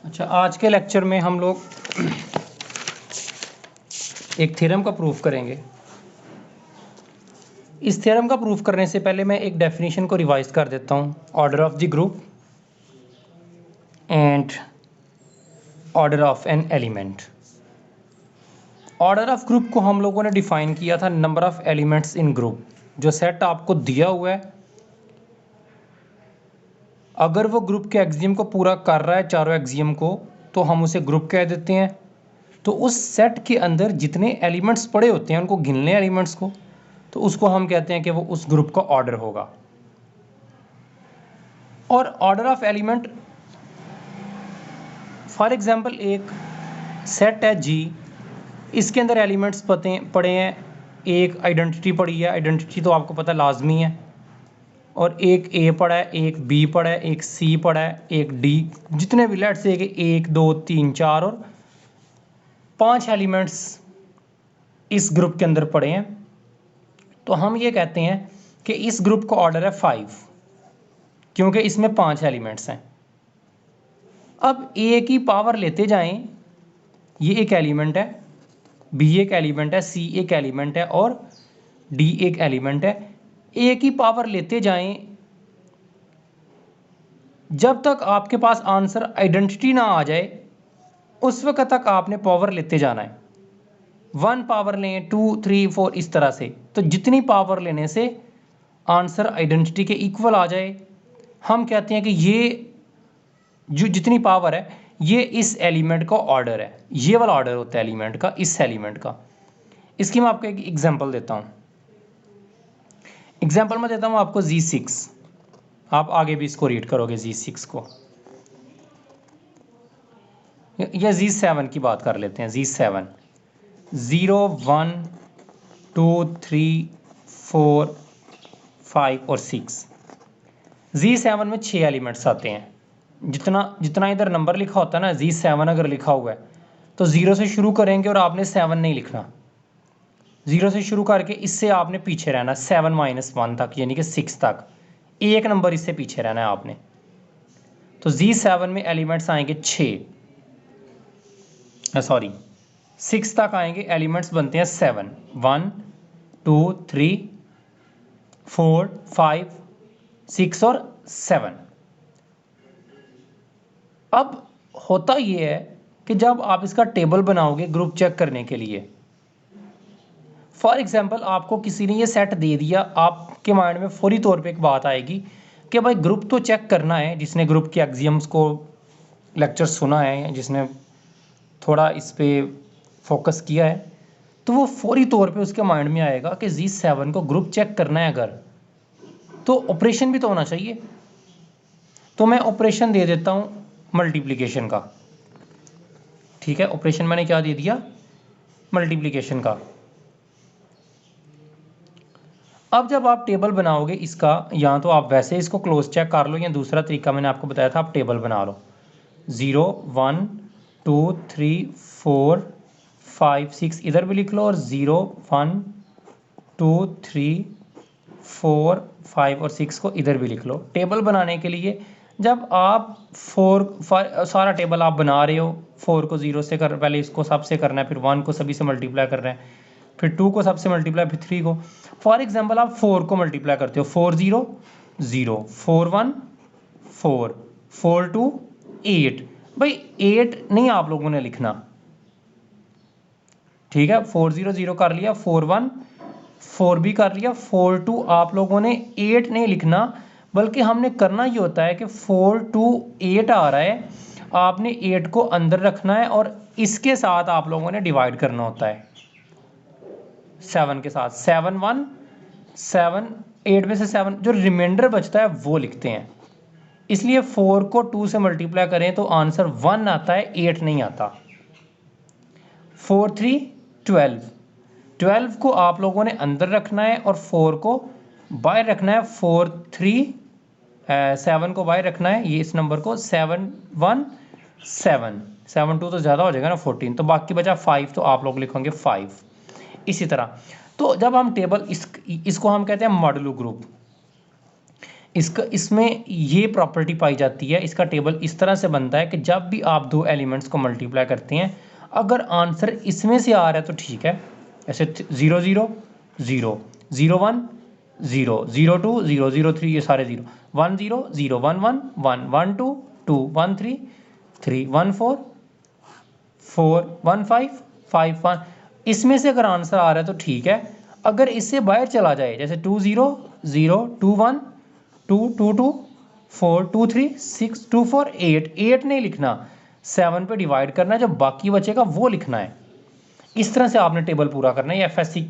अच्छा, आज के लेक्चर में हम लोग एक थ्योरम का प्रूफ करेंगे। इस थ्योरम का प्रूफ करने से पहले मैं एक डेफिनेशन को रिवाइज कर देता हूँ। Order of the group and order of an element. Order of group को हम लोगों ने डिफाइन किया था number of elements in group. जो सेट आपको दिया हुआ है, अगर वो ग्रुप के एक्सियम को पूरा कर रहा है, चारों एक्सियम को, तो हम उसे ग्रुप कह देते हैं। तो उस सेट के अंदर जितने एलिमेंट्स पड़े होते हैं उनको गिन लें एलिमेंट्स को, तो उसको हम कहते हैं कि वो उस ग्रुप का ऑर्डर होगा। और order of element, for example एक सेट है जी, इसके अंदर एलिमेंट्स पड़े हैं, एक आइडेंटिटी पड़ी है, आइडेंटिटी तो आपको पता लाजमी है, और एक ए पड़ा है, एक बी पड़ा है, एक सी पड़ा है, एक डी, जितने भी लेट्स से 1 2 3 4 और 5 एलिमेंट्स इस ग्रुप के अंदर पड़े हैं, तो हम ये कहते हैं कि इस ग्रुप का ऑर्डर है 5, क्योंकि इसमें 5 एलिमेंट्स हैं। अब ए की पावर लेते जाएं, ये एक एलिमेंट है, बी एक एलिमेंट है, सी एक एलिमेंट है और डी एक एलिमेंट है। ए की पावर लेते जाएं, जब तक आपके पास आंसर आइडेंटिटी ना आ जाए उस वक्त तक आपने पावर लेते जाना है। 1 पावर लें, 2 3 4 इस तरह से। तो जितनी पावर लेने से आंसर आइडेंटिटी के इक्वल आ जाए, हम कहते हैं कि ये जो जितनी पावर है ये इस एलिमेंट का ऑर्डर है। ये वाला ऑर्डर होता है एलिमेंट का, इस एलिमेंट का। इसकी मैं आपको एक एग्जांपल देता हूँ। एग्जांपल में देता हूँ आपको Z6। आप आगे भी इसको रीड करोगे Z6 को, या Z7 की बात कर लेते हैं। Z7 0 1 2 3 4 5 और 6। Z7 में 6 एलिमेंट्स आते हैं। जितना इधर नंबर लिखा होता है ना, Z7 अगर लिखा हुआ है तो 0 से शुरू करेंगे और आपने 7 नहीं लिखना। 0 से शुरू करके इससे आपने पीछे रहना 7 - 1 तक, यानी कि 6 तक। एक नंबर इससे पीछे रहना है आपने। तो Z7 में एलिमेंट्स आएंगे 6 तक आएंगे। एलिमेंट्स बनते हैं 7, 1 2 3 4 5 6 और 7। अब होता ये है कि जब आप इसका टेबल बनाओगे ग्रुप चेक करने के लिए, फॉर एग्जांपल आपको किसी ने ये सेट दे दिया, आपके माइंड में फौरी तौर पे एक बात आएगी कि भाई ग्रुप तो चेक करना है। जिसने ग्रुप के एक्सियम्स को लेक्चर सुना है, जिसने थोड़ा इस पे फोकस किया है, तो वो फौरी तौर पे उसके माइंड में आएगा कि Z7 को ग्रुप चेक करना है अगर, तो ऑपरेशन भी तो होना चाहिए। तो मैं ऑपरेशन दे देता हूँ मल्टीप्लिकेशन का। ठीक है, ऑपरेशन मैंने क्या दे दिया? मल्टीप्लिकेशन का। अब जब आप टेबल बनाओगे इसका, या तो आप वैसे इसको क्लोज चेक कर लो, या दूसरा तरीका मैंने आपको बताया था, आप टेबल बना लो। 0 1 2 3 4 5 6 इधर भी लिख लो, और 0 1 2 3 4 5 और 6 को इधर भी लिख लो। टेबल बनाने के लिए जब आप सारा टेबल आप बना रहे हो, 4 को 0 से कर, पहले इसको सबसे करना है, फिर 1 को सभी से मल्टीप्लाई करना है, फिर 2 को सबसे मल्टीप्लाई, फिर 3 को। फॉर एग्जांपल आप 4 को मल्टीप्लाई करते हो, 4 0 0 4 1 4 4 2 8। भाई 8 नहीं आप लोगों ने लिखना, ठीक है। 4 0 0 कर लिया, 4 1 4 भी कर लिया, 4 2 आप लोगों ने 8 नहीं लिखना, बल्कि हमने करना ये होता है कि 4 2 8 आ रहा है, आपने 8 को अंदर रखना है और इसके साथ आप लोगों ने डिवाइड करना होता है 7 के साथ। 7 1 7, 8 में से 7 जो रिमाइंडर बचता है वो लिखते हैं। इसलिए 4 को 2 से मल्टीप्लाई करें तो आंसर 1 आता है, 8 नहीं आता। 4 3 12 को आप लोगों ने अंदर रखना है और 4 को बाहर रखना है। 4 3 7 को बाहर रखना है, ये इस नंबर को। 7 1 7 7 2 तो ज़्यादा हो जाएगा ना, 14, तो बाकी बचा 5, तो आप लोग लिखेंगे 5। इसी तरह तो जब हम टेबल इसको हम कहते हैं मॉडुलो ग्रुप। इसमें ये प्रॉपर्टी पाई जाती है, इसका टेबल इस तरह से बनता है कि जब भी आप दो एलिमेंट्स को मल्टीप्लाई करते हैं, अगर आंसर इसमें से आ रहा है तो ठीक है, ऐसे 0 0 0 0 1 0 0 2 0 0 3, ये सारे 0 1 0 0 1 1 1 1 2 2 1 3 3 1 4 4 1 5 5 1, इसमें से अगर आंसर आ रहा है तो ठीक है। अगर इससे बाहर चला जाए, जैसे 2 0 0 2 1 2 2 2 4 2 3 6 2 4 8, 8 नहीं लिखना, 7 पे डिवाइड करना है, जो बाकी बचेगा वो लिखना है। इस तरह से आपने टेबल पूरा करना है। ये एफएससी